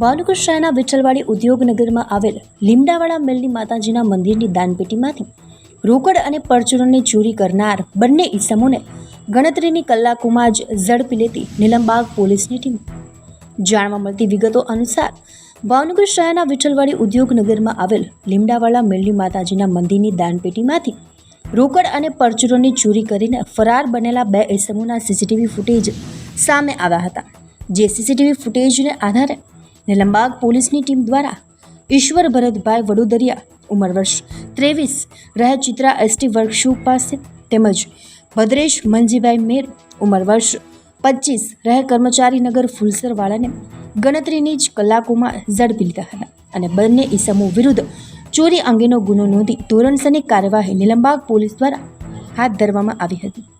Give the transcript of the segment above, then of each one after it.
ભાવનગર શહેરના વિઠ્ઠલવાડી ઉદ્યોગનગરમાં આવેલ લીમડાવાળા મેલની માતાજીના મંદિરની દાનપેટીમાંથી રોકડ અને પરચુરણની ચોરી કરનાર બંને ઈસમોને ગણતરીની કલાકોમાં જ ઝડપી લેતી નીલમબાગ પોલીસની ટીમ. જાણવા મળતી વિગતો અનુસાર ભાવનગર શહેરના વિઠ્ઠલવાડી ઉદ્યોગનગરમાં આવેલ લીમડાવાળા મેલની માતાજીના મંદિરની દાનપેટીમાંથી રોકડ અને પરચુરણની ચોરી કરીને ફરાર બનેલા બે ઈસમોના સીસીટીવી ફૂટેજ સામે આવ્યા હતા. જે સીસીટીવી ફૂટેજને આધારે નીલમબાગ પોલીસની ટીમ દ્વારા ઈશ્વર ભરતભાઈ વડોદરિયા ઉંમર વર્ષ 23 રહે ચિત્રા એસટી વર્કશોપ પાસે તેમજ ભદ્રેશ મંજીભાઈ મેર ઉંમર વર્ષ 25 રહે કર્મચારી નગર ફુલસરવાળાને ગણતરીની જ કલાકોમાં ઝડપી લીધા હતા અને બંને ઈસમો વિરુદ્ધ ચોરી અંગેનો ગુનો નોંધી ધોરણસરની કાર્યવાહી નીલમબાગ પોલીસ દ્વારા હાથ ધરવામાં આવી હતી.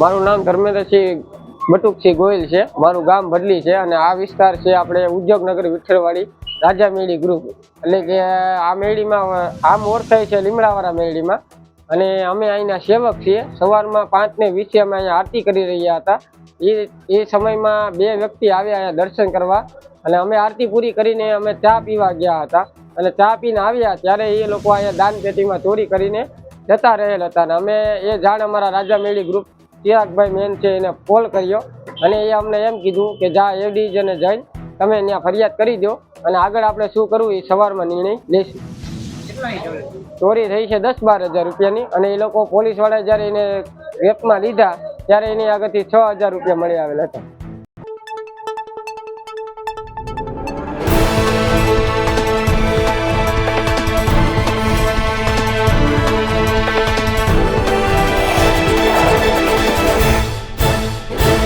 મારું નામ ધર્મેન્દ્રસિંહ બટુકસિંહ ગોયલ છે. મારું ગામ ભડલી છે અને આ વિસ્તાર છે આપણે ઉદ્યોગનગર વિઠ્ઠલવાડી રાજા મેળી ગ્રુપ, એટલે કે આ મેળીમાં આમ ઓળખાય છે લીમડાવાળા મેળીમાં. અને અમે અહીંના સેવક છીએ. સવારમાં 5:20 અમે અહીંયા આરતી કરી રહ્યા હતા. એ સમયમાં બે વ્યક્તિ આવ્યા અહીંયા દર્શન કરવા અને અમે આરતી પૂરી કરીને અમે ચા પીવા ગયા હતા અને ચા પીને આવ્યા ત્યારે એ લોકો અહીંયા દાન પેટીમાં ચોરી કરીને જતા રહેલ હતા. અને અમે એ જાણ અમારા રાજા મેળી ગ્રુપ ચિરાગભાઈ મેન છે એને કોલ કર્યો અને એ અમને એમ કીધું કે જા એ ડિવિઝને જઈને તમે ત્યાં ફરિયાદ કરી દો અને આગળ આપણે શું કરવું એ સવારમાં નિર્ણય લઈશું. ચોરી થઈ છે 10-12 હજાર રૂપિયાની અને એ લોકો પોલીસવાળા જ્યારે એને રેપમાં લીધા ત્યારે એની આગળથી 6,000 રૂપિયા મળી આવેલા હતા.